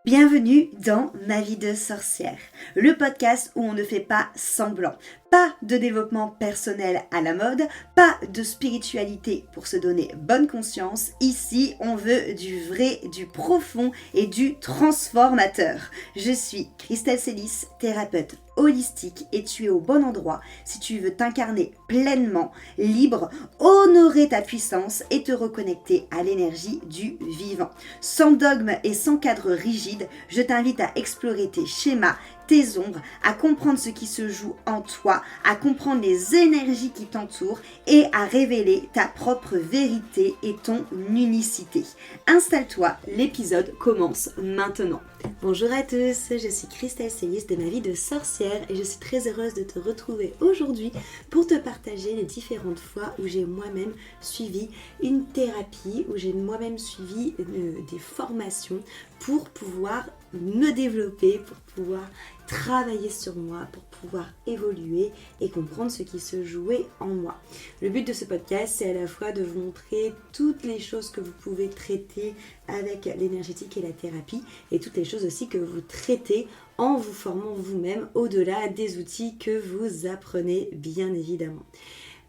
Bienvenue dans Ma vie de sorcière, le podcast où on ne fait pas semblant. Pas de développement personnel à la mode, pas de spiritualité pour se donner bonne conscience. Ici, on veut du vrai, du profond et du transformateur. Je suis Christelle Célis, thérapeute holistique et tu es au bon endroit si tu veux t'incarner pleinement, libre, honorer ta puissance et te reconnecter à l'énergie du vivant. Sans dogme et sans cadre rigide, je t'invite à explorer tes schémas, tes ombres, à comprendre ce qui se joue en toi, à comprendre les énergies qui t'entourent et à révéler ta propre vérité et ton unicité. Installe-toi, l'épisode commence maintenant. Bonjour à tous, je suis Christelle Célis de Ma vie de sorcière et je suis très heureuse de te retrouver aujourd'hui pour te partager les différentes fois où j'ai moi-même suivi une thérapie, où j'ai moi-même suivi des formations pour pouvoir me développer, pour pouvoir travailler sur moi, pour pouvoir évoluer et comprendre ce qui se jouait en moi. Le but de ce podcast, c'est à la fois de vous montrer toutes les choses que vous pouvez traiter avec l'énergétique et la thérapie et toutes les choses aussi que vous traitez en vous formant vous-même au-delà des outils que vous apprenez bien évidemment.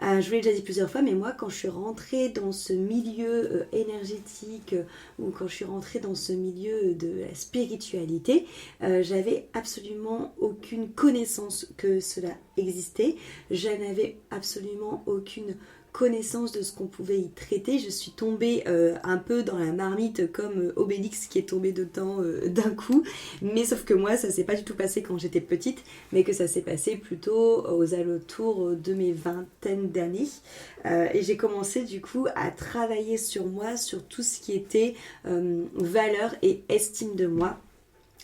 Je vous l'ai déjà dit plusieurs fois, mais moi quand je suis rentrée dans ce milieu énergétique ou quand je suis rentrée dans ce milieu de la spiritualité, j'avais absolument aucune connaissance que cela existait. Je n'avais absolument aucune connaissance de ce qu'on pouvait y traiter. Je suis tombée un peu dans la marmite comme Obélix qui est tombé dedans d'un coup, mais sauf que moi ça s'est pas du tout passé quand j'étais petite, mais que ça s'est passé plutôt aux alentours de mes vingtaines d'années et j'ai commencé du coup à travailler sur moi, sur tout ce qui était valeur et estime de moi,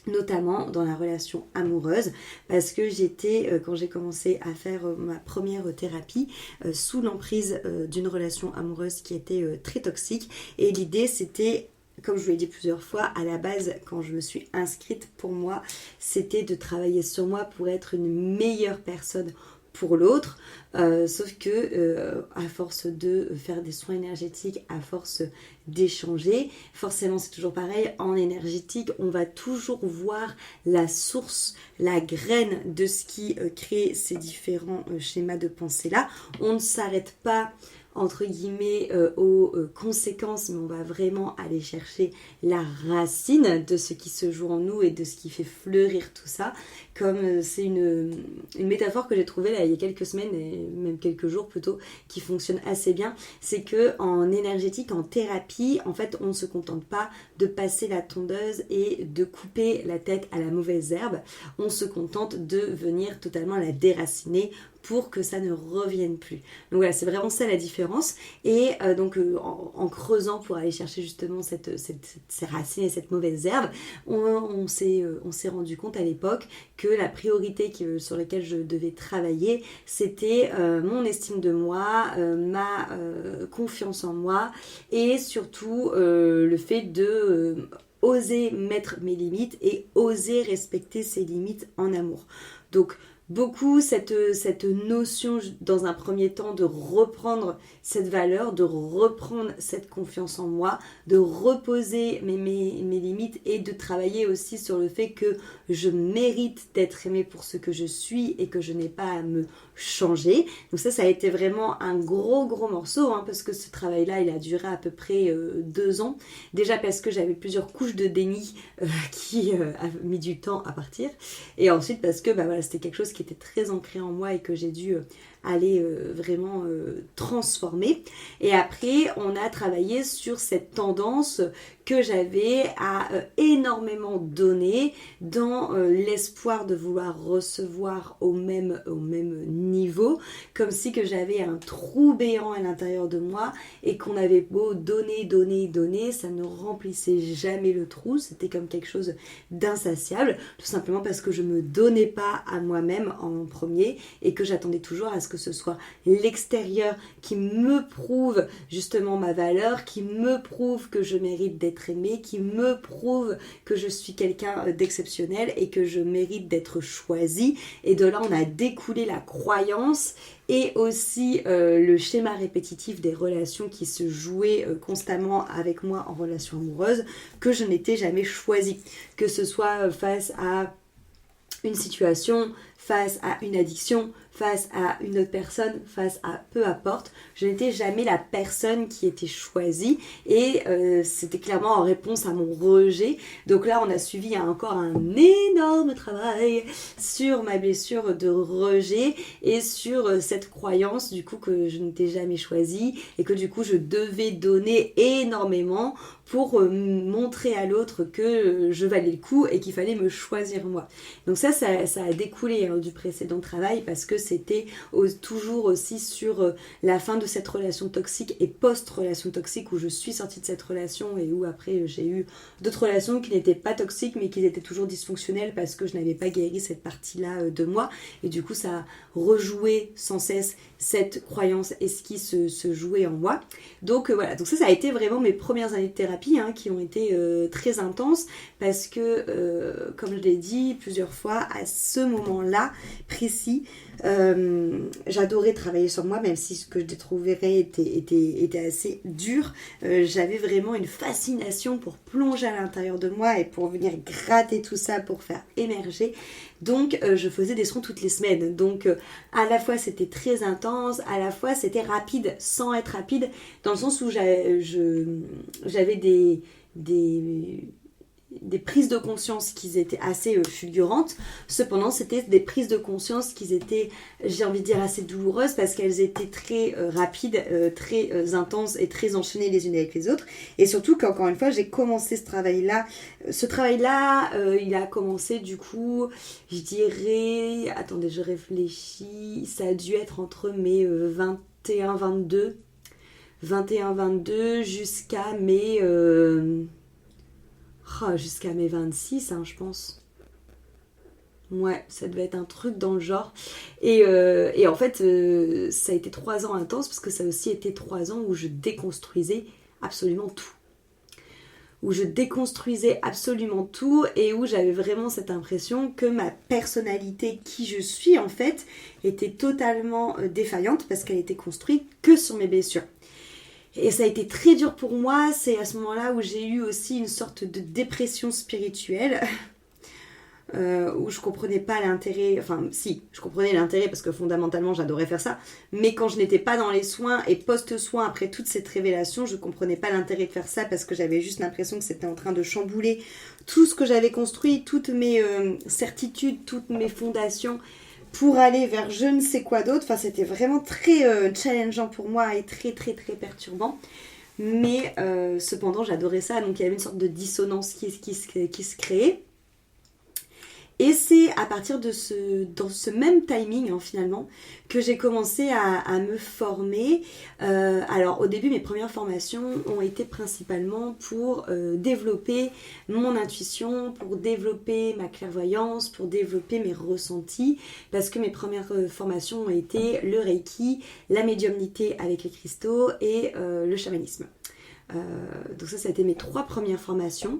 notamment dans la relation amoureuse, parce que j'étais, quand j'ai commencé à faire ma première thérapie, sous l'emprise d'une relation amoureuse qui était très toxique, et l'idée c'était, comme je vous l'ai dit plusieurs fois, à la base, quand je me suis inscrite, pour moi, c'était de travailler sur moi pour être une meilleure personne pour l'autre, sauf que à force de faire des soins énergétiques, à force d'échanger, forcément c'est toujours pareil, en énergétique on va toujours voir la source, la graine de ce qui crée ces différents schémas de pensée là. On ne s'arrête pas entre guillemets aux conséquences, mais on va vraiment aller chercher la racine de ce qui se joue en nous et de ce qui fait fleurir tout ça. Comme c'est une métaphore que j'ai trouvée là, il y a quelques semaines et même quelques jours plutôt, qui fonctionne assez bien, c'est que en énergétique, en thérapie, en fait on ne se contente pas de passer la tondeuse et de couper la tête à la mauvaise herbe, on se contente de venir totalement la déraciner pour que ça ne revienne plus. Donc voilà, c'est vraiment ça la différence. Et en creusant pour aller chercher justement ces racines et cette mauvaise herbe, on s'est rendu compte à l'époque que la priorité sur laquelle je devais travailler, c'était mon estime de moi, ma confiance en moi et surtout le fait de oser mettre mes limites et oser respecter ces limites en amour. Donc beaucoup cette notion dans un premier temps de reprendre cette valeur, de reprendre cette confiance en moi, de reposer mes limites et de travailler aussi sur le fait que je mérite d'être aimée pour ce que je suis et que je n'ai pas à me changer. Donc ça a été vraiment un gros morceau parce que ce travail-là il a duré à peu près 2 ans. Déjà parce que j'avais plusieurs couches de déni qui a mis du temps à partir et ensuite parce que c'était quelque chose qui était très ancré en moi et que j'ai dû aller vraiment transformer. Et après on a travaillé sur cette tendance que j'avais à énormément donner dans l'espoir de vouloir recevoir au même niveau, comme si que j'avais un trou béant à l'intérieur de moi et qu'on avait beau donner, ça ne remplissait jamais le trou, c'était comme quelque chose d'insatiable, tout simplement parce que je me donnais pas à moi-même en premier et que j'attendais toujours à ce que ce soit l'extérieur qui me prouve justement ma valeur, qui me prouve que je mérite d'être aimée, qui me prouve que je suis quelqu'un d'exceptionnel et que je mérite d'être choisie. Et de là, on a découlé la croyance et aussi le schéma répétitif des relations qui se jouaient constamment avec moi en relation amoureuse, que je n'étais jamais choisie. Que ce soit face à une situation, face à une addiction, face à une autre personne, face à peu importe, je n'étais jamais la personne qui était choisie et c'était clairement en réponse à mon rejet. Donc là, on a suivi encore un énorme travail sur ma blessure de rejet et sur cette croyance du coup que je n'étais jamais choisie et que du coup je devais donner énormément pour montrer à l'autre que je valais le coup et qu'il fallait me choisir moi. Donc ça a découlé du précédent travail parce que c'était toujours aussi sur la fin de cette relation toxique et post-relation toxique où je suis sortie de cette relation et où après j'ai eu d'autres relations qui n'étaient pas toxiques mais qui étaient toujours dysfonctionnelles parce que je n'avais pas guéri cette partie-là de moi et du coup ça a rejoué sans cesse cette croyance et ce qui se jouait en moi. Donc voilà, donc ça a été vraiment mes premières années de thérapie qui ont été très intenses parce que comme je l'ai dit plusieurs fois, à ce moment-là précis, j'adorais travailler sur moi même si ce que je découvrais était assez dur. J'avais vraiment une fascination pour plonger à l'intérieur de moi et pour venir gratter tout ça pour faire émerger. Donc je faisais des soins toutes les semaines. Donc à la fois c'était très intense, à la fois c'était rapide sans être rapide, dans le sens où j'avais des prises de conscience qui étaient assez fulgurantes. Cependant, c'était des prises de conscience qui étaient, j'ai envie de dire, assez douloureuses parce qu'elles étaient très rapides, très intenses et très enchaînées les unes avec les autres. Et surtout qu'encore une fois, j'ai commencé ce travail-là. Ce travail-là, il a commencé du coup, je dirais... Attendez, je réfléchis. Ça a dû être entre mes 21-22 jusqu'à mes... jusqu'à mes 26, je pense. Ouais, ça devait être un truc dans le genre. Et en fait, ça a été 3 ans intenses parce que ça a aussi été 3 ans où je déconstruisais absolument tout. Où je déconstruisais absolument tout et où j'avais vraiment cette impression que ma personnalité, qui je suis en fait, était totalement défaillante parce qu'elle était construite que sur mes blessures. Et ça a été très dur pour moi, c'est à ce moment-là où j'ai eu aussi une sorte de dépression spirituelle, où je comprenais pas l'intérêt, enfin si, je comprenais l'intérêt parce que fondamentalement j'adorais faire ça, mais quand je n'étais pas dans les soins et post-soins après toute cette révélation, je comprenais pas l'intérêt de faire ça parce que j'avais juste l'impression que c'était en train de chambouler tout ce que j'avais construit, toutes mes certitudes, toutes mes fondations, pour aller vers je ne sais quoi d'autre. Enfin, c'était vraiment très challengeant pour moi et très très très perturbant. Mais cependant, j'adorais ça. Donc, il y avait une sorte de dissonance qui se créait. Et c'est à partir dans ce même timing finalement que j'ai commencé à me former. Alors au début mes premières formations ont été principalement pour développer mon intuition, pour développer ma clairvoyance, pour développer mes ressentis, parce que mes premières formations ont été le Reiki, la médiumnité avec les cristaux et le chamanisme. Donc ça a été mes 3 premières formations,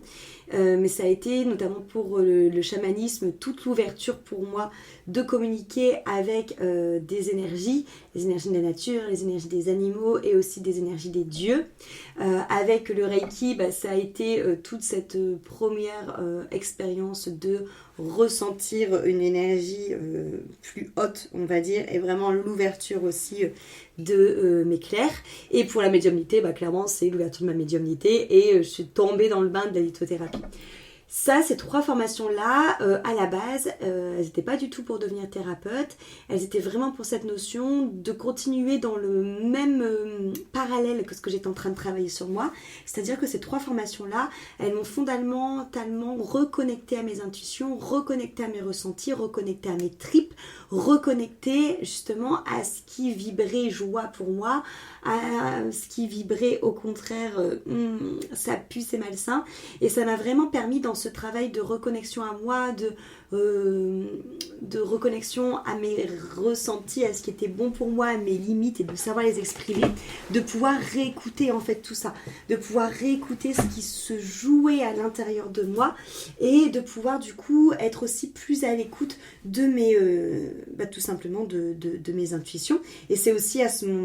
mais ça a été notamment pour le chamanisme toute l'ouverture pour moi de communiquer avec des énergies, les énergies de la nature, les énergies des animaux et aussi des énergies des dieux. Avec le Reiki, ça a été toute cette première expérience de ressentir une énergie plus haute, on va dire, et vraiment l'ouverture aussi de mes clairs. Et pour la médiumnité, clairement c'est l'ouverture de ma médiumnité et je suis tombée dans le bain de la lithothérapie. Ça, ces 3 formations-là, à la base, elles n'étaient pas du tout pour devenir thérapeute. Elles étaient vraiment pour cette notion de continuer dans le même parallèle que ce que j'étais en train de travailler sur moi. C'est-à-dire que ces 3 formations-là, elles m'ont fondamentalement reconnecté à mes intuitions, reconnecté à mes ressentis, reconnecté à mes tripes, reconnecté justement à ce qui vibrait joie pour moi, à ce qui vibrait au contraire ça pue, c'est malsain. Et ça m'a vraiment permis dans ce travail de reconnexion à moi, de reconnexion à mes ressentis, à ce qui était bon pour moi, à mes limites et de savoir les exprimer, de pouvoir réécouter en fait tout ça, de pouvoir réécouter ce qui se jouait à l'intérieur de moi et de pouvoir du coup être aussi plus à l'écoute de mes, tout simplement de mes intuitions. Et c'est aussi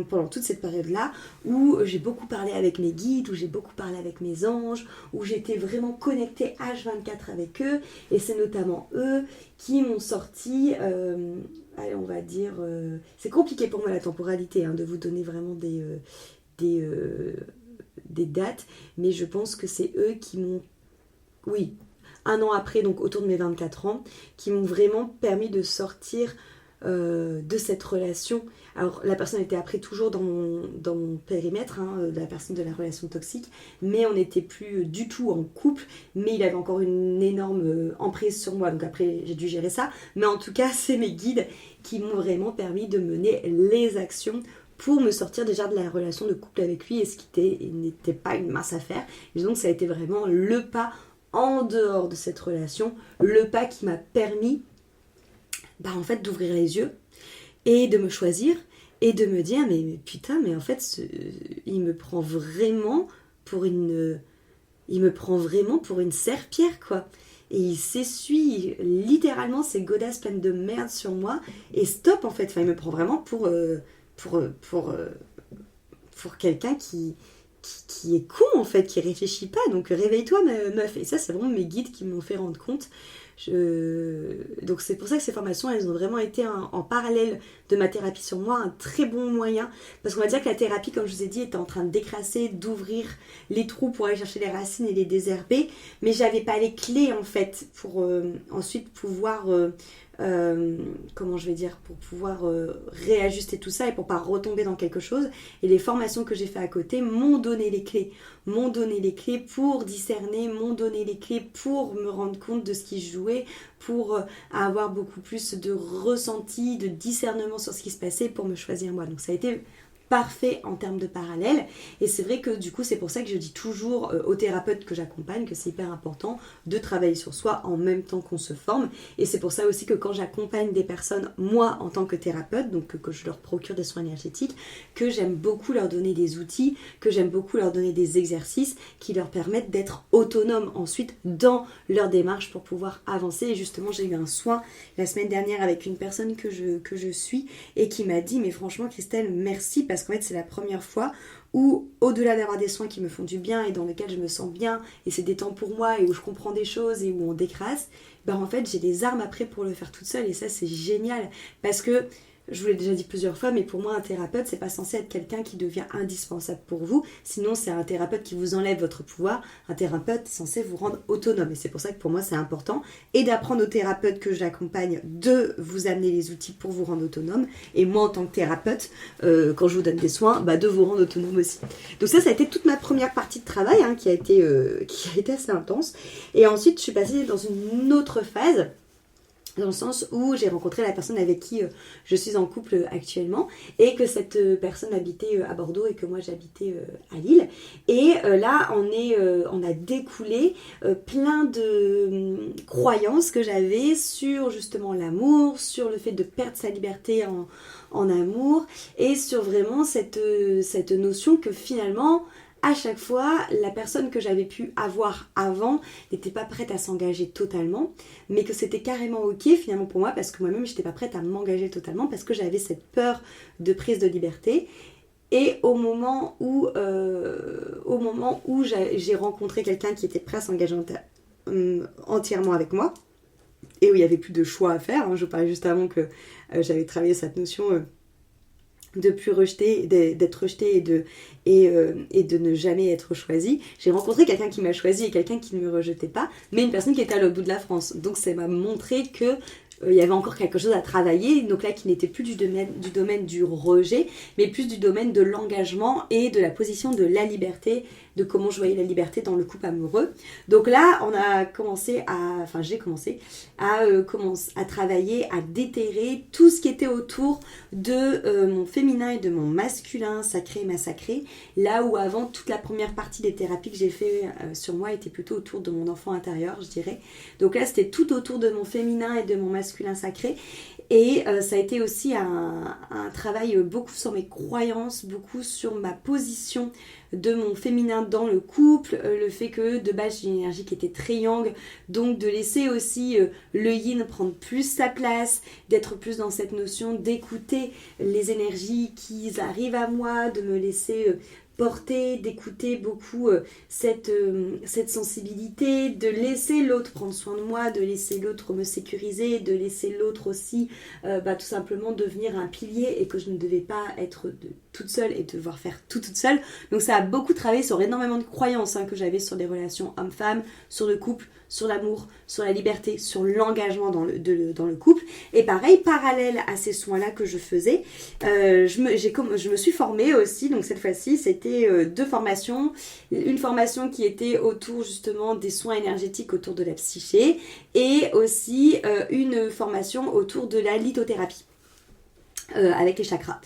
pendant toute cette période-là où j'ai beaucoup parlé avec mes guides, où j'ai beaucoup parlé avec mes anges, où j'étais vraiment connectée H24 avec eux, et c'est notamment eux qui m'ont sorti, allez, on va dire, c'est compliqué pour moi la temporalité, de vous donner vraiment des dates, mais je pense que c'est eux qui m'ont, oui, un an après, donc autour de mes 24 ans, qui m'ont vraiment permis de sortir de cette relation. Alors la personne était après toujours dans mon périmètre, la personne de la relation toxique, mais on n'était plus du tout en couple, mais il avait encore une énorme emprise sur moi, donc après j'ai dû gérer ça, mais en tout cas c'est mes guides qui m'ont vraiment permis de mener les actions pour me sortir déjà de la relation de couple avec lui, et ce qui n'était pas une mince affaire. Et donc ça a été vraiment le pas en dehors de cette relation, le pas qui m'a permis en fait d'ouvrir les yeux et de me choisir et de me dire mais putain, mais en fait il me prend vraiment pour une serpillère quoi, et il s'essuie littéralement ses godasses pleines de merde sur moi et stop en fait, enfin il me prend vraiment pour quelqu'un qui est con en fait, qui réfléchit pas, donc réveille-toi meuf. Et ça c'est vraiment mes guides qui m'ont fait rendre compte. Donc c'est pour ça que ces formations elles ont vraiment été en parallèle de ma thérapie sur moi un très bon moyen, parce qu'on va dire que la thérapie, comme je vous ai dit, était en train de décrasser, d'ouvrir les trous pour aller chercher les racines et les désherber, mais j'avais pas les clés en fait pour ensuite pouvoir pour pouvoir réajuster tout ça et pour pas retomber dans quelque chose. Et les formations que j'ai fait à côté m'ont donné les clés pour discerner, m'ont donné les clés pour me rendre compte de ce qui se jouait, pour avoir beaucoup plus de ressenti, de discernement sur ce qui se passait, pour me choisir moi. Donc ça a été parfait en termes de parallèle, et c'est vrai que du coup c'est pour ça que je dis toujours aux thérapeutes que j'accompagne que c'est hyper important de travailler sur soi en même temps qu'on se forme. Et c'est pour ça aussi que quand j'accompagne des personnes, moi en tant que thérapeute, donc que je leur procure des soins énergétiques, que j'aime beaucoup leur donner des outils, que j'aime beaucoup leur donner des exercices qui leur permettent d'être autonomes ensuite dans leur démarche pour pouvoir avancer. Et justement j'ai eu un soin la semaine dernière avec une personne que je suis et qui m'a dit mais franchement Christelle, merci, parce qu'en fait c'est la première fois où, au-delà d'avoir des soins qui me font du bien et dans lesquels je me sens bien et c'est des temps pour moi et où je comprends des choses et où on décrasse, en fait j'ai des armes après pour le faire toute seule. Et ça c'est génial, parce que je vous l'ai déjà dit plusieurs fois, mais pour moi un thérapeute c'est pas censé être quelqu'un qui devient indispensable pour vous, sinon c'est un thérapeute qui vous enlève votre pouvoir. Un thérapeute est censé vous rendre autonome, et c'est pour ça que pour moi c'est important, et d'apprendre aux thérapeutes que j'accompagne de vous amener les outils pour vous rendre autonome, et moi en tant que thérapeute quand je vous donne des soins, de vous rendre autonome aussi. Donc ça a été toute ma première partie de travail qui a été assez intense. Et ensuite je suis passée dans une autre phase, dans le sens où j'ai rencontré la personne avec qui je suis en couple actuellement, et que cette personne habitait à Bordeaux et que moi j'habitais à Lille. Et là on a découlé plein de croyances que j'avais sur justement l'amour, sur le fait de perdre sa liberté en amour, et sur vraiment cette notion que finalement à chaque fois, la personne que j'avais pu avoir avant n'était pas prête à s'engager totalement, mais que c'était carrément ok finalement pour moi, parce que moi-même j'étais pas prête à m'engager totalement, parce que j'avais cette peur de prise de liberté. Et au moment où j'ai rencontré quelqu'un qui était prêt à s'engager entièrement avec moi, et où il n'y avait plus de choix à faire, je vous parlais juste avant que j'avais travaillé cette notion de plus rejeter, d'être rejeté et de ne jamais être choisi. J'ai rencontré quelqu'un qui m'a choisi et quelqu'un qui ne me rejetait pas, mais une personne qui était à l'autre bout de la France. Donc ça m'a montré que il y avait encore quelque chose à travailler, donc là qui n'était plus du domaine du rejet, mais plus du domaine de l'engagement et de la position de la liberté de comment je voyais la liberté dans le couple amoureux. Donc là, j'ai commencé à travailler, à déterrer tout ce qui était autour de mon féminin et de mon masculin sacré et massacré. Là où avant, toute la première partie des thérapies que j'ai fait sur moi était plutôt autour de mon enfant intérieur, je dirais. Donc là, c'était tout autour de mon féminin et de mon masculin sacré. Et ça a été aussi un travail beaucoup sur mes croyances, beaucoup sur ma position de mon féminin dans le couple, le fait que de base j'ai une énergie qui était très yang, donc de laisser aussi le yin prendre plus sa place, d'être plus dans cette notion d'écouter les énergies qui arrivent à moi, de me laisser porter, d'écouter beaucoup cette sensibilité, de laisser l'autre prendre soin de moi, de laisser l'autre me sécuriser, de laisser l'autre aussi tout simplement devenir un pilier et que je ne devais pas être toute seule et devoir faire tout toute seule. Donc ça a beaucoup travaillé sur énormément de croyances que j'avais sur les relations hommes-femmes, sur le couple, sur l'amour, sur la liberté, sur l'engagement dans le couple. Et pareil, parallèle à ces soins-là que je faisais, je me suis formée aussi. Donc cette fois-ci, c'était 2 formations. Une formation qui était autour justement des soins énergétiques autour de la psyché et aussi une formation autour de la lithothérapie avec les chakras.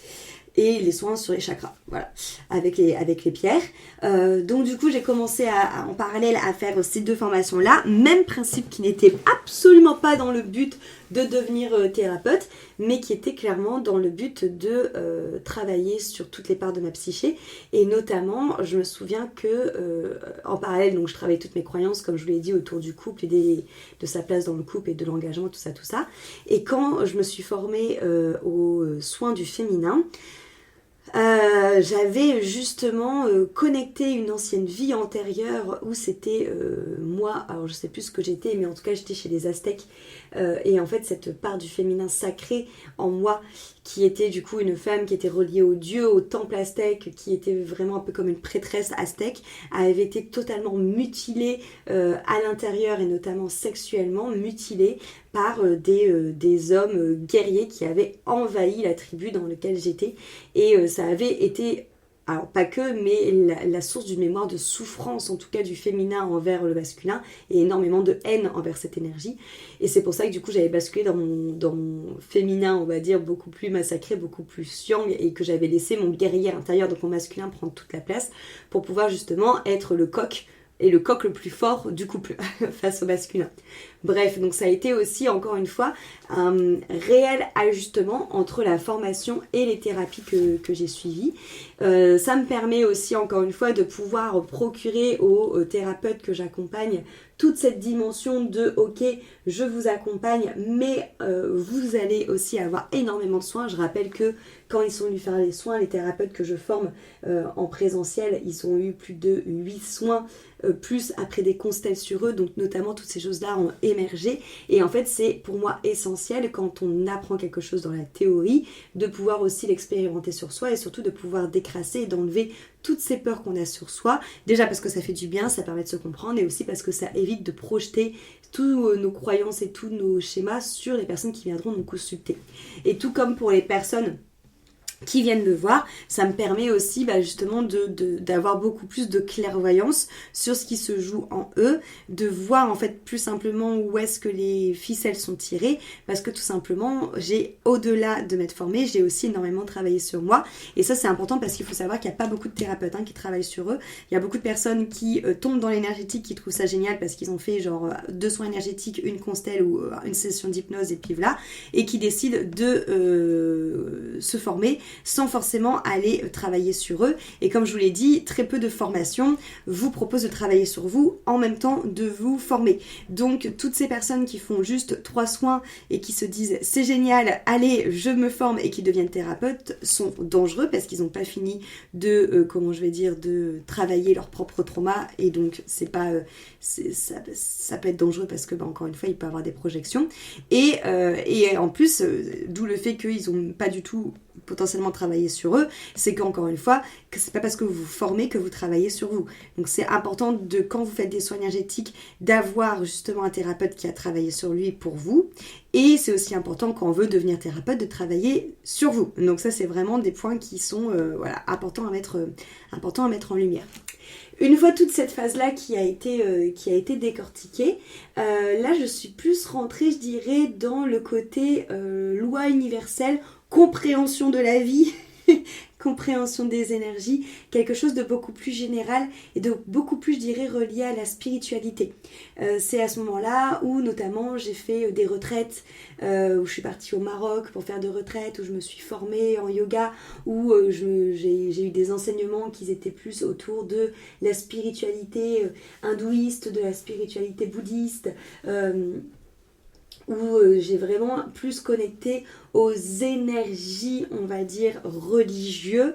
Et les soins sur les chakras, voilà, avec les pierres. Donc du coup, j'ai commencé en parallèle à faire ces 2 formations-là. Même principe qui n'était absolument pas dans le but de devenir thérapeute, mais qui était clairement dans le but de travailler sur toutes les parts de ma psyché. Et notamment, je me souviens que en parallèle, donc je travaillais toutes mes croyances, comme je vous l'ai dit, autour du couple et de sa place dans le couple et de l'engagement, tout ça. Et quand je me suis formée aux soins du féminin, j'avais justement connecté une ancienne vie antérieure où c'était moi, alors je sais plus ce que j'étais, mais en tout cas j'étais chez les Aztèques, et en fait cette part du féminin sacré en moi qui était du coup une femme qui était reliée au dieu, au temple aztèque, qui était vraiment un peu comme une prêtresse aztèque, avait été totalement mutilée à l'intérieur et notamment sexuellement mutilée par des hommes guerriers qui avaient envahi la tribu dans laquelle j'étais. Et ça avait été, alors pas que, mais la source d'une mémoire de souffrance, en tout cas du féminin envers le masculin, et énormément de haine envers cette énergie. Et c'est pour ça que du coup j'avais basculé dans mon féminin, on va dire, beaucoup plus massacré, beaucoup plus yang, et que j'avais laissé mon guerrier intérieur, donc mon masculin, prendre toute la place, pour pouvoir justement être le coq, et le coq le plus fort du couple face au masculin. Bref, donc ça a été aussi, encore une fois, un réel ajustement entre la formation et les thérapies que j'ai suivies. Ça me permet aussi, encore une fois, de pouvoir procurer aux thérapeutes que j'accompagne toute cette dimension de « ok, je vous accompagne, mais vous allez aussi avoir énormément de soins ». Je rappelle que quand ils sont venus faire les soins, les thérapeutes que je forme en présentiel, ils ont eu plus de 8 soins, plus après des constels sur eux, donc notamment toutes ces choses-là ont émergé. Et en fait, c'est pour moi essentiel quand on apprend quelque chose dans la théorie, de pouvoir aussi l'expérimenter sur soi et surtout de pouvoir décrasser et d'enlever toutes ces peurs qu'on a sur soi. Déjà parce que ça fait du bien, ça permet de se comprendre, et aussi parce que ça évite de projeter tous nos croyances et tous nos schémas sur les personnes qui viendront nous consulter. Et tout comme pour les personnes qui viennent me voir, ça me permet aussi justement d'avoir beaucoup plus de clairvoyance sur ce qui se joue en eux, de voir en fait plus simplement où est-ce que les ficelles sont tirées, parce que tout simplement, au-delà de m'être formée, j'ai aussi énormément travaillé sur moi, et ça c'est important parce qu'il faut savoir qu'il n'y a pas beaucoup de thérapeutes qui travaillent sur eux. Il y a beaucoup de personnes qui tombent dans l'énergétique, qui trouvent ça génial parce qu'ils ont fait genre 2 soins énergétiques, une constelle ou une session d'hypnose et puis voilà, et qui décident de se former sans forcément aller travailler sur eux. Et comme je vous l'ai dit, très peu de formations vous proposent de travailler sur vous en même temps de vous former. Donc toutes ces personnes qui font juste 3 soins et qui se disent c'est génial, allez je me forme, et qui deviennent thérapeutes sont dangereux parce qu'ils n'ont pas fini de de travailler leur propre trauma, et donc ça peut être dangereux parce que encore une fois il peut avoir des projections, et en plus d'où le fait qu'ils n'ont pas du tout potentiellement travailler sur eux, c'est qu'encore une fois, que c'est pas parce que vous vous formez que vous travaillez sur vous. Donc c'est important de, quand vous faites des soins énergétiques, d'avoir justement un thérapeute qui a travaillé sur lui pour vous. Et c'est aussi important quand on veut devenir thérapeute de travailler sur vous. Donc ça c'est vraiment des points qui sont importants à mettre en lumière. Une fois toute cette phase-là qui a été décortiquée, là je suis plus rentrée, je dirais, dans le côté loi universelle, compréhension de la vie, compréhension des énergies, quelque chose de beaucoup plus général et de beaucoup plus, je dirais, relié à la spiritualité. C'est à ce moment-là où notamment j'ai fait des retraites, où je suis partie au Maroc pour faire des retraites, où je me suis formée en yoga, où j'ai eu des enseignements qui étaient plus autour de la spiritualité hindouiste, de la spiritualité bouddhiste, où j'ai vraiment plus connecté aux énergies, on va dire, religieuses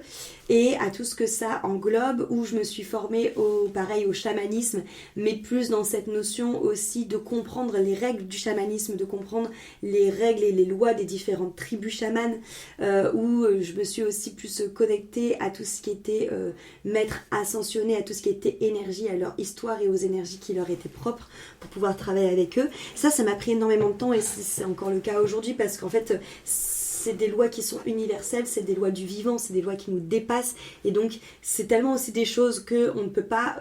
et à tout ce que ça englobe, où je me suis formée au chamanisme, mais plus dans cette notion aussi de comprendre les règles du chamanisme, de comprendre les règles et les lois des différentes tribus chamanes, où je me suis aussi plus connectée à tout ce qui était maître ascensionné, à tout ce qui était énergie, à leur histoire et aux énergies qui leur étaient propres pour pouvoir travailler avec eux. Ça m'a pris énormément de temps et c'est encore le cas aujourd'hui parce qu'en fait, c'est des lois qui sont universelles, c'est des lois du vivant, c'est des lois qui nous dépassent et donc c'est tellement aussi des choses qu'on ne peut pas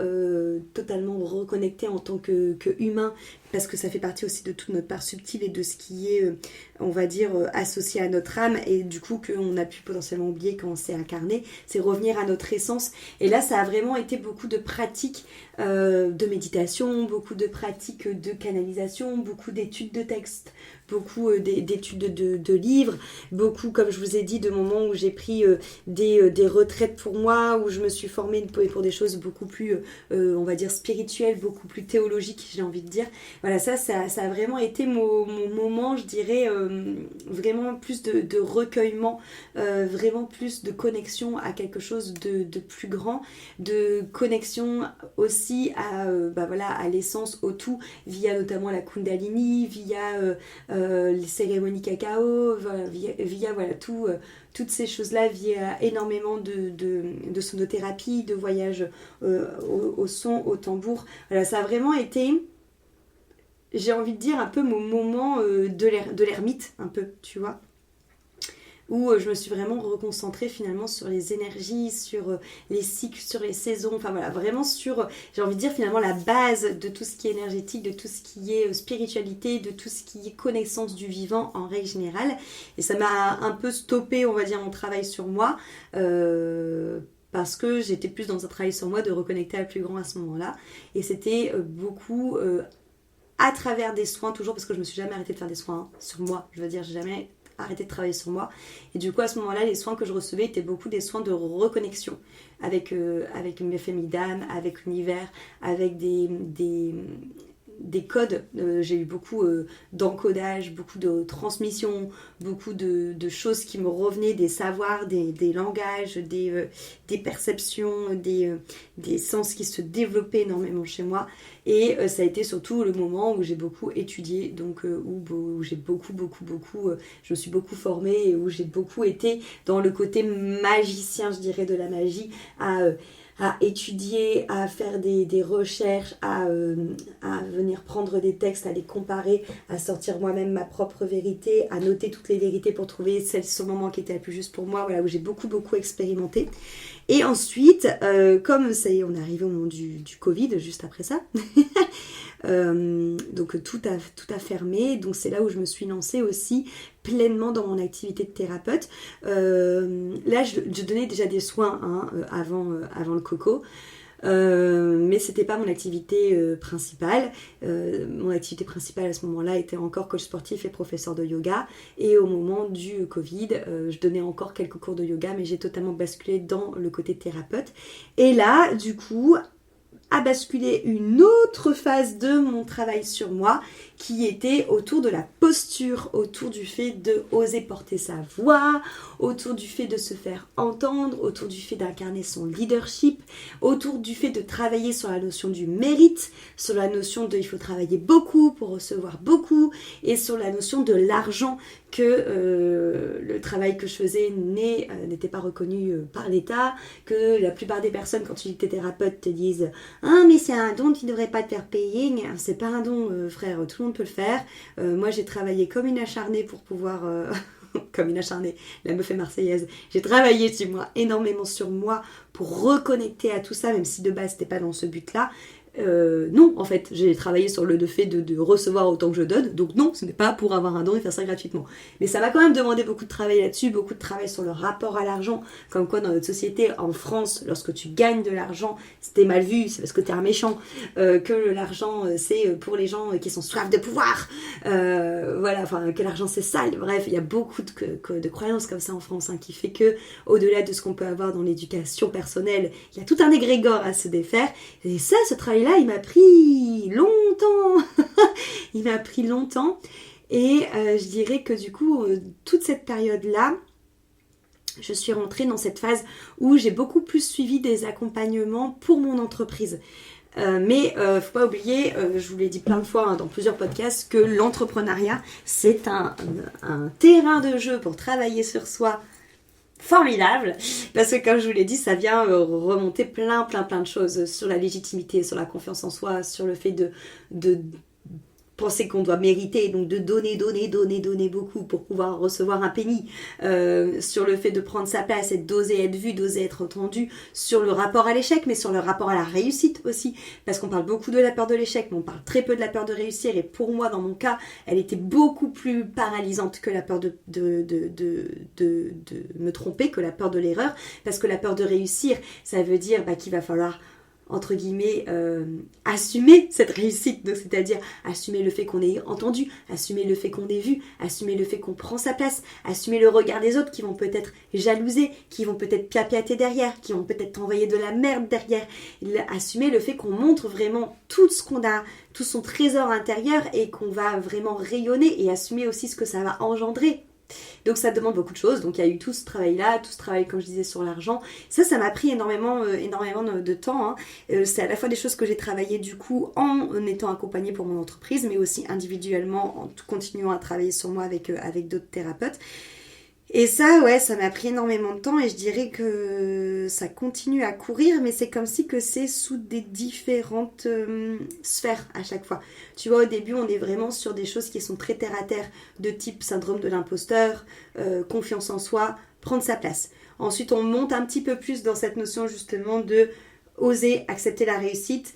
totalement reconnecter en tant que humain parce que ça fait partie aussi de toute notre part subtile et de ce qui est, on va dire, associé à notre âme et du coup qu'on a pu potentiellement oublier quand on s'est incarné, c'est revenir à notre essence. Et là, ça a vraiment été beaucoup de pratiques de méditation, beaucoup de pratiques de canalisation, beaucoup d'études de textes, beaucoup d'études de livres, beaucoup, comme je vous ai dit, de moments où j'ai pris des retraites pour moi, où je me suis formée pour des choses beaucoup plus, on va dire, spirituelles, beaucoup plus théologiques, j'ai envie de dire. Voilà, ça a vraiment été mon moment, je dirais, vraiment plus de recueillement, vraiment plus de connexion à quelque chose de plus grand, de connexion aussi à l'essence, au tout, via notamment la Kundalini, via les cérémonies cacao, via voilà, toutes ces choses-là, via énormément de sonothérapie, de voyages au son, au tambour. Voilà, ça a vraiment été, j'ai envie de dire, un peu mon moment de l'ermite, un peu, tu vois, où je me suis vraiment reconcentrée finalement sur les énergies, sur les cycles, sur les saisons, enfin voilà, vraiment sur, j'ai envie de dire finalement la base de tout ce qui est énergétique, de tout ce qui est spiritualité, de tout ce qui est connaissance du vivant en règle générale. Et ça m'a un peu stoppé, on va dire, mon travail sur moi, parce que j'étais plus dans un travail sur moi de reconnecter à plus grand à ce moment-là. Et c'était beaucoup à travers des soins, toujours parce que je me suis jamais arrêtée de faire des soins sur moi, je veux dire, j'ai jamais arrêté de travailler sur moi et du coup à ce moment-là les soins que je recevais étaient beaucoup des soins de reconnexion avec mes familles d'âme, avec l'univers, avec des codes, j'ai eu beaucoup d'encodage, beaucoup de transmission, beaucoup de choses qui me revenaient, des savoirs, des langages, des perceptions, des sens qui se développaient énormément chez moi. Et ça a été surtout le moment où j'ai beaucoup étudié, donc où j'ai beaucoup, je me suis beaucoup formée et où j'ai beaucoup été dans le côté magicien, je dirais, de la magie, à étudier, à faire des recherches, à venir prendre des textes, à les comparer, à sortir moi-même ma propre vérité, à noter toutes les vérités pour trouver celle sur le moment qui était la plus juste pour moi, voilà, où j'ai beaucoup expérimenté. Et ensuite, comme ça y est, on est arrivé au moment du Covid, juste après ça, donc tout a fermé, donc c'est là où je me suis lancée aussi pleinement dans mon activité de thérapeute. Là, je donnais déjà des soins avant le coco. Mais c'était pas mon activité principale. Mon activité principale à ce moment-là était encore coach sportif et professeur de yoga. Et au moment du Covid, je donnais encore quelques cours de yoga, mais j'ai totalement basculé dans le côté thérapeute. Et là, du coup, à basculer une autre phase de mon travail sur moi qui était autour de la posture, autour du fait de oser porter sa voix, autour du fait de se faire entendre, autour du fait d'incarner son leadership, autour du fait de travailler sur la notion du mérite, sur la notion de il faut travailler beaucoup pour recevoir beaucoup, et sur la notion de l'argent, que le travail que je faisais n'était pas reconnu par l'État, que la plupart des personnes quand tu dis que t'es thérapeute te disent « Ah mais c'est un don, tu ne devrais pas te faire payer ». C'est pas un don frère, tout le monde peut le faire. Moi j'ai travaillé comme une acharnée pour pouvoir... comme une acharnée, la meuf est marseillaise. J'ai travaillé énormément sur moi pour reconnecter à tout ça, même si de base c'était pas dans ce but-là. Non, en fait, j'ai travaillé sur le fait de recevoir autant que je donne, donc non, ce n'est pas pour avoir un don et faire ça gratuitement. Mais ça m'a quand même demandé beaucoup de travail là-dessus, beaucoup de travail sur le rapport à l'argent, comme quoi dans notre société, en France, lorsque tu gagnes de l'argent, c'était mal vu, c'est parce que t'es un méchant, que l'argent c'est pour les gens qui sont soif de pouvoir, que l'argent c'est sale, bref, il y a beaucoup de croyances comme ça en France, qui fait que, au-delà de ce qu'on peut avoir dans l'éducation personnelle, il y a tout un égrégore à se défaire, et ça, ce travail là, il m'a pris longtemps. Il m'a pris longtemps. Et je dirais que du coup, toute cette période-là, je suis rentrée dans cette phase où j'ai beaucoup plus suivi des accompagnements pour mon entreprise. Mais faut pas oublier, je vous l'ai dit plein de fois dans plusieurs podcasts, que l'entrepreneuriat, c'est un terrain de jeu pour travailler sur soi, formidable, parce que comme je vous l'ai dit, ça vient remonter plein de choses sur la légitimité, sur la confiance en soi, sur le fait de penser qu'on doit mériter, donc de donner beaucoup pour pouvoir recevoir un penny, sur le fait de prendre sa place et d'oser être vu, d'oser être entendu, sur le rapport à l'échec, mais sur le rapport à la réussite aussi, parce qu'on parle beaucoup de la peur de l'échec, mais on parle très peu de la peur de réussir, et pour moi, dans mon cas, elle était beaucoup plus paralysante que la peur de me tromper, que la peur de l'erreur, parce que la peur de réussir, ça veut dire qu'il va falloir entre guillemets, assumer cette réussite, donc c'est-à-dire assumer le fait qu'on est entendu, assumer le fait qu'on est vu, assumer le fait qu'on prend sa place, assumer le regard des autres qui vont peut-être jalouser, qui vont peut-être piapiater derrière, qui vont peut-être t'envoyer de la merde derrière, assumer le fait qu'on montre vraiment tout ce qu'on a, tout son trésor intérieur et qu'on va vraiment rayonner, et assumer aussi ce que ça va engendrer. Donc ça demande beaucoup de choses, donc il y a eu tout ce travail-là, tout ce travail comme je disais sur l'argent, ça m'a pris énormément de temps, c'est à la fois des choses que j'ai travaillées du coup en étant accompagnée pour mon entreprise, mais aussi individuellement en continuant à travailler sur moi avec d'autres thérapeutes. Et ça, ouais, ça m'a pris énormément de temps, et je dirais que ça continue à courir, mais c'est comme si que c'est sous des différentes sphères à chaque fois. Tu vois, au début, on est vraiment sur des choses qui sont très terre à terre, de type syndrome de l'imposteur, confiance en soi, prendre sa place. Ensuite, on monte un petit peu plus dans cette notion justement de oser accepter la réussite,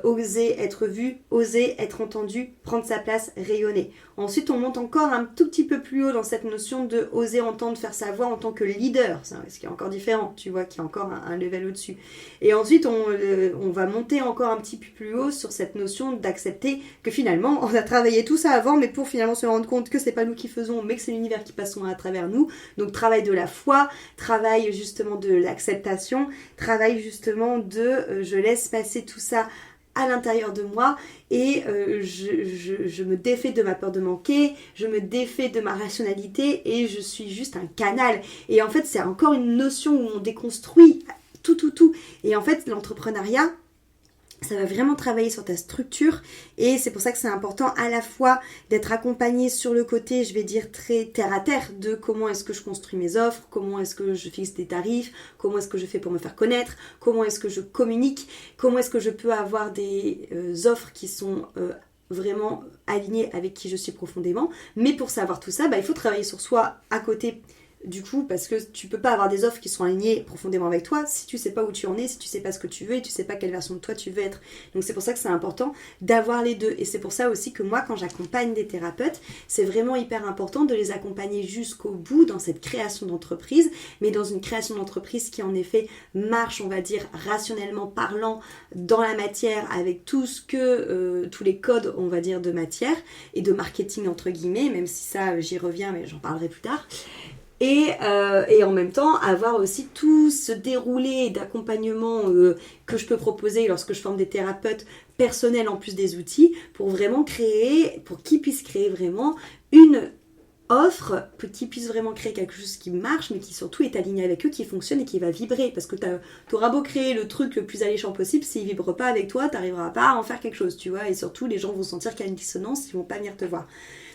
oser être vu, oser être entendu, prendre sa place, rayonner. Ensuite, on monte encore un tout petit peu plus haut dans cette notion de oser entendre, faire sa voix en tant que leader, ce qui est encore différent, tu vois, qui est encore un level au-dessus. Et ensuite, on va monter encore un petit peu plus haut sur cette notion d'accepter que finalement, on a travaillé tout ça avant, mais pour finalement se rendre compte que c'est pas nous qui faisons, mais que c'est l'univers qui passe à travers nous. Donc, travail de la foi, travail justement de l'acceptation, travail justement de je laisse passer tout ça à l'intérieur de moi, et je me défais de ma peur de manquer, je me défais de ma rationalité, et je suis juste un canal. Et en fait, c'est encore une notion où on déconstruit tout. Et en fait, l'entrepreneuriat, ça va vraiment travailler sur ta structure, et c'est pour ça que c'est important à la fois d'être accompagné sur le côté, je vais dire très terre à terre, de comment est-ce que je construis mes offres, comment est-ce que je fixe des tarifs, comment est-ce que je fais pour me faire connaître, comment est-ce que je communique, comment est-ce que je peux avoir des offres qui sont vraiment alignées avec qui je suis profondément. Mais pour savoir tout ça, il faut travailler sur soi à côté. Du coup, parce que tu peux pas avoir des offres qui sont alignées profondément avec toi si tu sais pas où tu en es, si tu sais pas ce que tu veux et tu sais pas quelle version de toi tu veux être. Donc c'est pour ça que c'est important d'avoir les deux. Et c'est pour ça aussi que moi, quand j'accompagne des thérapeutes, c'est vraiment hyper important de les accompagner jusqu'au bout dans cette création d'entreprise, mais dans une création d'entreprise qui en effet marche, on va dire, rationnellement parlant dans la matière, avec tout ce que tous les codes, on va dire, de matière et de marketing entre guillemets, même si ça j'y reviens, mais j'en parlerai plus tard. et en même temps avoir aussi tout ce déroulé d'accompagnement que je peux proposer lorsque je forme des thérapeutes personnels en plus des outils pour vraiment créer, pour qu'ils puissent créer vraiment une offre, pour qu'ils puissent vraiment créer quelque chose qui marche, mais qui surtout est aligné avec eux, qui fonctionne et qui va vibrer. Parce que t'auras beau créer le truc le plus alléchant possible, s'il vibre pas avec toi, t'arriveras pas à en faire quelque chose, tu vois. Et surtout, les gens vont sentir qu'il y a une dissonance, ils vont pas venir te voir.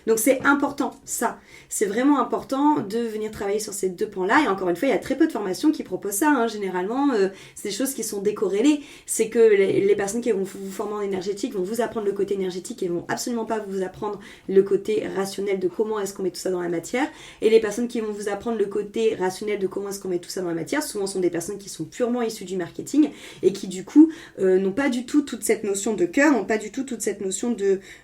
Donc c'est important, ça. C'est vraiment important de venir travailler sur ces deux points-là. Et encore une fois, il y a très peu de formations qui proposent ça. Hein. Généralement, c'est des choses qui sont décorrélées. C'est que les personnes qui vont vous former en énergétique vont vous apprendre le côté énergétique et vont absolument pas vous apprendre le côté rationnel de comment est-ce qu'on met tout ça dans la matière. Et les personnes qui vont vous apprendre le côté rationnel de comment est-ce qu'on met tout ça dans la matière, souvent sont des personnes qui sont purement issues du marketing et qui du coup n'ont pas du tout toute cette notion de cœur, n'ont pas du tout toute cette notion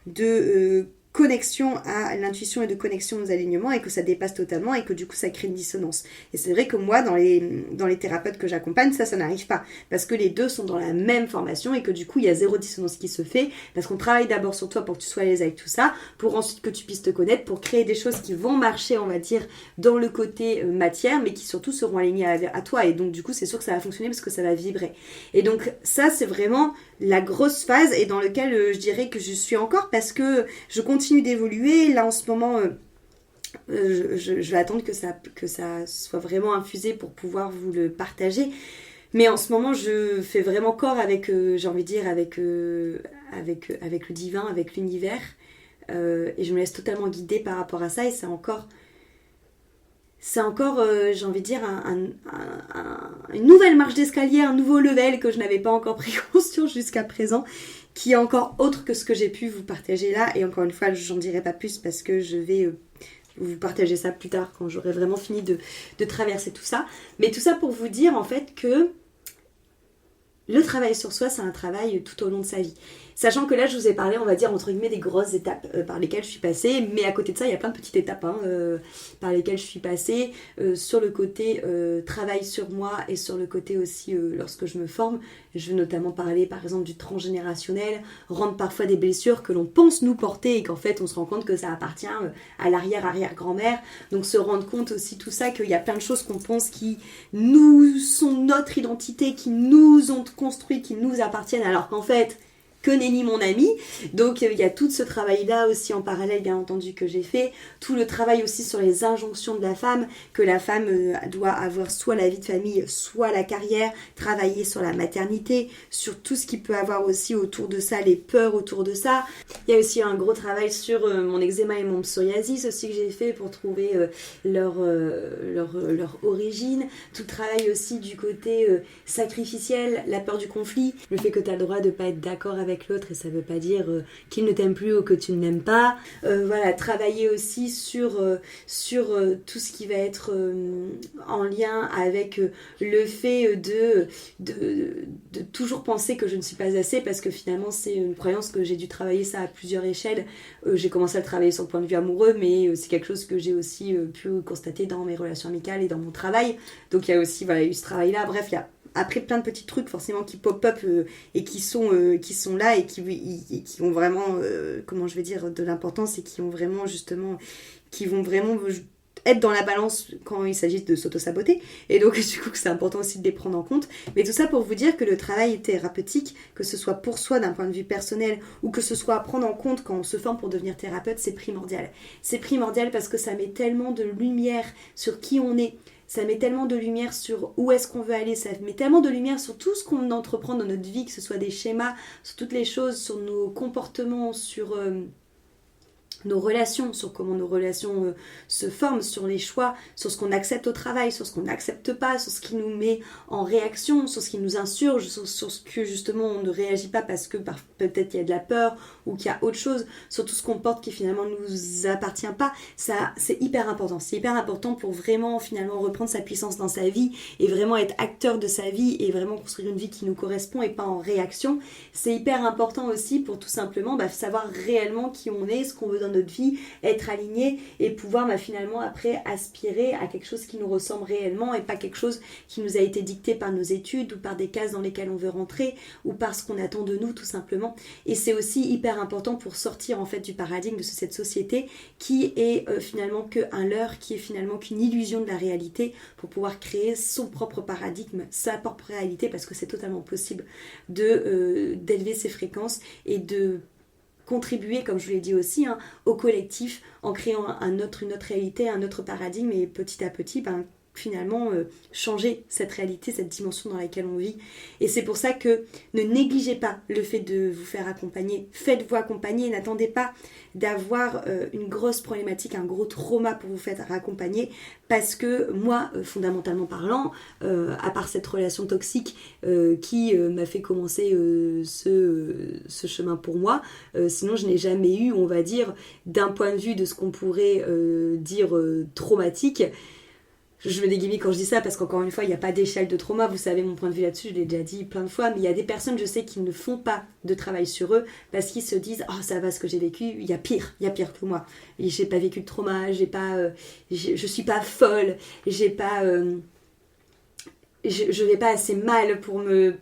de connexion à l'intuition et de connexion aux alignements et que ça dépasse totalement et que du coup ça crée une dissonance. Et c'est vrai que moi dans les thérapeutes que j'accompagne, ça n'arrive pas parce que les deux sont dans la même formation et que du coup il y a zéro dissonance qui se fait parce qu'on travaille d'abord sur toi pour que tu sois à l'aise avec tout ça, pour ensuite que tu puisses te connaître, pour créer des choses qui vont marcher on va dire dans le côté matière mais qui surtout seront alignées à toi et donc du coup c'est sûr que ça va fonctionner parce que ça va vibrer. Et donc ça c'est vraiment la grosse phase et dans lequel je dirais que je suis encore parce que je continue d'évoluer. Là en ce moment je vais attendre que ça soit vraiment infusé pour pouvoir vous le partager. Mais en ce moment je fais vraiment corps avec j'ai envie de dire avec le divin, avec l'univers et je me laisse totalement guider par rapport à ça et c'est encore j'ai envie de dire, une nouvelle marche d'escalier, un nouveau level que je n'avais pas encore pris conscience jusqu'à présent, qui est encore autre que ce que j'ai pu vous partager là. Et encore une fois, j'en dirai pas plus parce que je vais vous partager ça plus tard quand j'aurai vraiment fini de traverser tout ça. Mais tout ça pour vous dire en fait que le travail sur soi, c'est un travail tout au long de sa vie. Sachant que là, je vous ai parlé, on va dire, entre guillemets, des grosses étapes par lesquelles je suis passée. Mais à côté de ça, il y a plein de petites étapes par lesquelles je suis passée. Sur le côté travail sur moi et sur le côté aussi, lorsque je me forme, je veux notamment parler, par exemple, du transgénérationnel, rendre parfois des blessures que l'on pense nous porter et qu'en fait, on se rend compte que ça appartient à l'arrière-arrière-grand-mère. Donc, se rendre compte aussi, tout ça, qu'il y a plein de choses qu'on pense qui nous sont notre identité, qui nous ont construit, qui nous appartiennent, alors qu'en fait... que nenni mon ami. Donc il y a tout ce travail-là aussi en parallèle, bien entendu, que j'ai fait. Tout le travail aussi sur les injonctions de la femme, que la femme doit avoir soit la vie de famille, soit la carrière, travailler sur la maternité, sur tout ce qui peut avoir aussi autour de ça, les peurs autour de ça. Il y a aussi un gros travail sur mon eczéma et mon psoriasis aussi que j'ai fait pour trouver leur origine. Tout le travail aussi du côté sacrificiel, la peur du conflit, le fait que tu as le droit de ne pas être d'accord avec l'autre et ça veut pas dire qu'il ne t'aime plus ou que tu ne l'aimes pas. Voilà, travailler aussi sur tout ce qui va être en lien avec le fait de toujours penser que je ne suis pas assez parce que finalement c'est une croyance que j'ai dû travailler ça à plusieurs échelles. J'ai commencé à le travailler sur le point de vue amoureux mais c'est quelque chose que j'ai aussi pu constater dans mes relations amicales et dans mon travail. Donc il y a aussi eu ce travail là. Bref, il y a après plein de petits trucs forcément qui pop-up et qui sont là et qui ont vraiment comment je vais dire de l'importance et qui ont vraiment justement qui vont vraiment être dans la balance quand il s'agit de s'auto-saboter et donc du coup c'est important aussi de les prendre en compte mais tout ça pour vous dire que le travail thérapeutique que ce soit pour soi d'un point de vue personnel ou que ce soit à prendre en compte quand on se forme pour devenir thérapeute c'est primordial parce que ça met tellement de lumière sur qui on est. Ça met tellement de lumière sur où est-ce qu'on veut aller, ça met tellement de lumière sur tout ce qu'on entreprend dans notre vie, que ce soit des schémas, sur toutes les choses, sur nos comportements, sur nos relations, sur comment nos relations se forment, sur les choix, sur ce qu'on accepte au travail, sur ce qu'on n'accepte pas, sur ce qui nous met en réaction, sur ce qui nous insurge, sur ce que justement on ne réagit pas parce que peut-être il y a de la peur ou qu'il y a autre chose, sur tout ce qu'on porte qui finalement ne nous appartient pas. Ça, c'est hyper important. C'est hyper important pour vraiment finalement reprendre sa puissance dans sa vie et vraiment être acteur de sa vie et vraiment construire une vie qui nous correspond et pas en réaction. C'est hyper important aussi pour tout simplement savoir réellement qui on est, ce qu'on veut dans notre vie, être aligné et pouvoir finalement après aspirer à quelque chose qui nous ressemble réellement et pas quelque chose qui nous a été dicté par nos études ou par des cases dans lesquelles on veut rentrer ou par ce qu'on attend de nous tout simplement. Et c'est aussi hyper important pour sortir en fait du paradigme de cette société qui est finalement qu'un leurre, qui est finalement qu'une illusion de la réalité pour pouvoir créer son propre paradigme, sa propre réalité, parce que c'est totalement possible d'élever ses fréquences et de contribuer, comme je vous l'ai dit aussi, au collectif en créant une autre réalité, un autre paradigme et petit à petit, finalement changer cette réalité, cette dimension dans laquelle on vit. Et c'est pour ça que ne négligez pas le fait de vous faire accompagner, faites-vous accompagner, n'attendez pas d'avoir une grosse problématique, un gros trauma pour vous faire accompagner, parce que moi, fondamentalement parlant, à part cette relation toxique qui m'a fait commencer ce chemin pour moi, sinon je n'ai jamais eu, on va dire, d'un point de vue de ce qu'on pourrait dire traumatique. Je mets des guillemets quand je dis ça parce qu'encore une fois, il n'y a pas d'échelle de trauma. Vous savez mon point de vue là-dessus, je l'ai déjà dit plein de fois. Mais il y a des personnes, je sais, qui ne font pas de travail sur eux parce qu'ils se disent « Oh, ça va ce que j'ai vécu, il y a pire que moi. J'ai pas vécu de trauma, je suis pas folle, j'ai pas... je vais pas assez mal pour me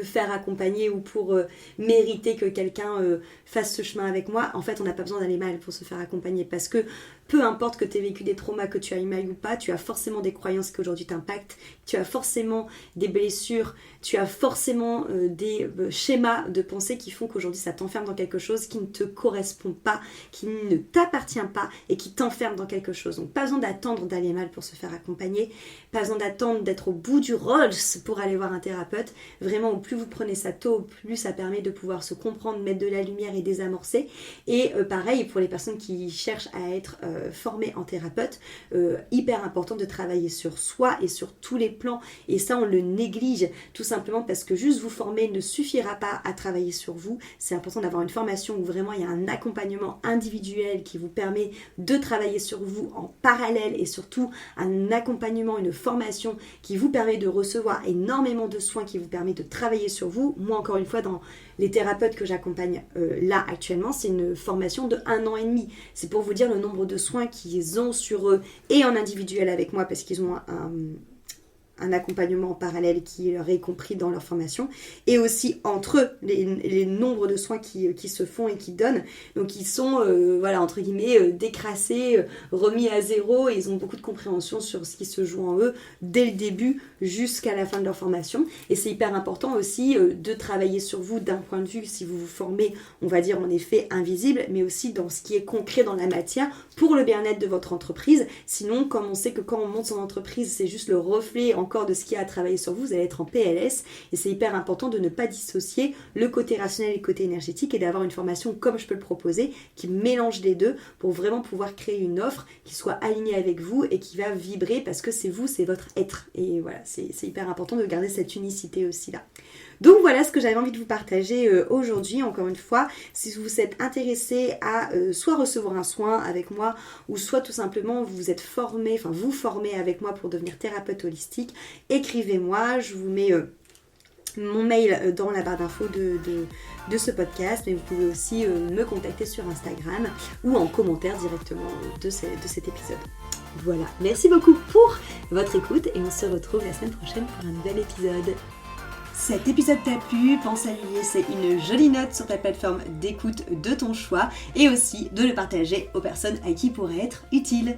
faire accompagner ou pour mériter que quelqu'un fasse ce chemin avec moi. En fait, on n'a pas besoin d'aller mal pour se faire accompagner parce que peu importe que tu aies vécu des traumas, que tu ailles mal ou pas, tu as forcément des croyances qui aujourd'hui t'impactent, tu as forcément des blessures, tu as forcément des schémas de pensée qui font qu'aujourd'hui ça t'enferme dans quelque chose qui ne te correspond pas, qui ne t'appartient pas et qui t'enferme dans quelque chose. Donc pas besoin d'attendre d'aller mal pour se faire accompagner, pas besoin d'attendre d'être au bout du Rolls pour aller voir un thérapeute. Vraiment, au plus vous prenez ça tôt, au plus ça permet de pouvoir se comprendre, mettre de la lumière et désamorcer. Et pareil pour les personnes qui cherchent à être formées en thérapeute, hyper important de travailler sur soi et sur tous les plans. Et ça, on le néglige tout simplement parce que juste vous former ne suffira pas à travailler sur vous. C'est important d'avoir une formation où vraiment il y a un accompagnement individuel qui vous permet de travailler sur vous en parallèle et surtout un accompagnement, une formation qui vous permet de recevoir énormément de soins, qui vous permet de travailler sur vous. Moi, encore une fois, dans les thérapeutes que j'accompagne là actuellement, c'est une formation de 1 an et demi. C'est pour vous dire le nombre de soins qu'ils ont sur eux et en individuel avec moi parce qu'ils ont un accompagnement en parallèle qui leur est compris dans leur formation et aussi entre eux les nombres de soins qui se font et qui donnent. Donc ils sont entre guillemets décrassés, remis à zéro et ils ont beaucoup de compréhension sur ce qui se joue en eux dès le début jusqu'à la fin de leur formation. Et c'est hyper important aussi de travailler sur vous d'un point de vue, si vous vous formez, on va dire en effet invisible, mais aussi dans ce qui est concret dans la matière pour le bien-être de votre entreprise. Sinon, comme on sait que quand on monte son entreprise, c'est juste le reflet encore de ce qui a à travailler sur vous, vous allez être en PLS et c'est hyper important de ne pas dissocier le côté rationnel et le côté énergétique et d'avoir une formation comme je peux le proposer qui mélange les deux pour vraiment pouvoir créer une offre qui soit alignée avec vous et qui va vibrer parce que c'est vous, c'est votre être. Et voilà, c'est hyper important de garder cette unicité aussi là. Donc voilà ce que j'avais envie de vous partager aujourd'hui. Encore une fois, si vous êtes intéressé à soit recevoir un soin avec moi ou soit tout simplement vous êtes formé, enfin vous formez avec moi pour devenir thérapeute holistique, écrivez-moi, je vous mets mon mail dans la barre d'infos de ce podcast, mais vous pouvez aussi me contacter sur Instagram ou en commentaire directement de cet épisode. Voilà, merci beaucoup pour votre écoute et on se retrouve la semaine prochaine pour un nouvel épisode. Cet épisode t'a plu, pense à lui laisser une jolie note sur ta plateforme d'écoute de ton choix et aussi de le partager aux personnes à qui il pourrait être utile.